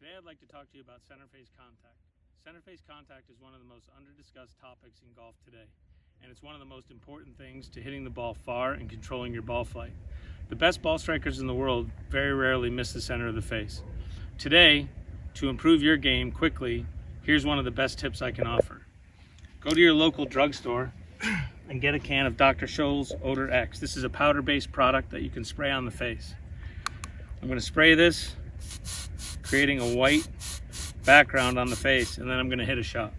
Today I'd like to talk to you about center face contact. Center face contact is one of the most under-discussed topics in golf today, and it's one of the most important things to hitting the ball far and controlling your ball flight. The best ball strikers in the world very rarely miss the center of the face. Today, to improve your game quickly, here's one of the best tips I can offer. Go to your local drugstore and get a can of Dr. Scholl's Odor X. This is a powder-based product that you can spray on the face. I'm going to spray this, creating a white background on the face, and then I'm going to hit a shot.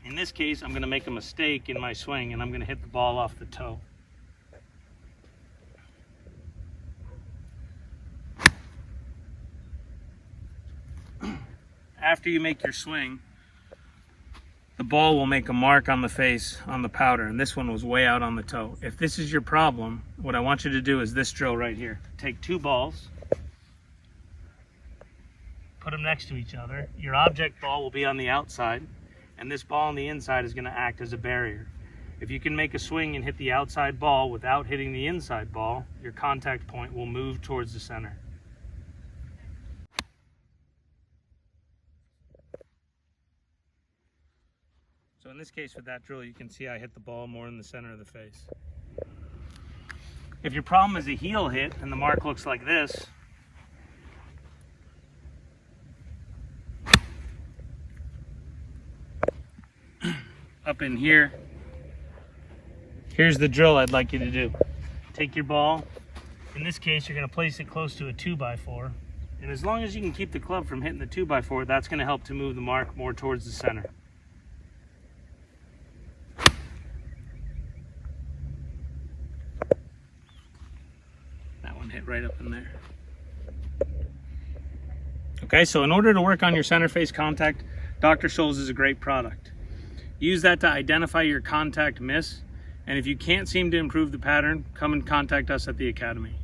In this case, I'm going to make a mistake in my swing, and I'm going to hit the ball off the toe. After you make your swing, the ball will make a mark on the face on the powder, and this one was way out on the toe. If this is your problem, what I want you to do is this drill right here. Take two balls, put them next to each other. Your object ball will be on the outside, and this ball on the inside is going to act as a barrier. If you can make a swing and hit the outside ball without hitting the inside ball, your contact point will move towards the center. So in this case with that drill, you can see I hit the ball more in the center of the face. If your problem is a heel hit and the mark looks like this, up in here, here's the drill I'd like you to do. Take your ball, in this case you're going to place it close to a 2x4, and as long as you can keep the club from hitting the 2x4, that's going to help to move the mark more towards the center. Hit right up in there. Okay, so in order to work on your center face contact, Dr. Scholl's is a great product. Use that to identify your contact miss, and if you can't seem to improve the pattern, come and contact us at the Academy.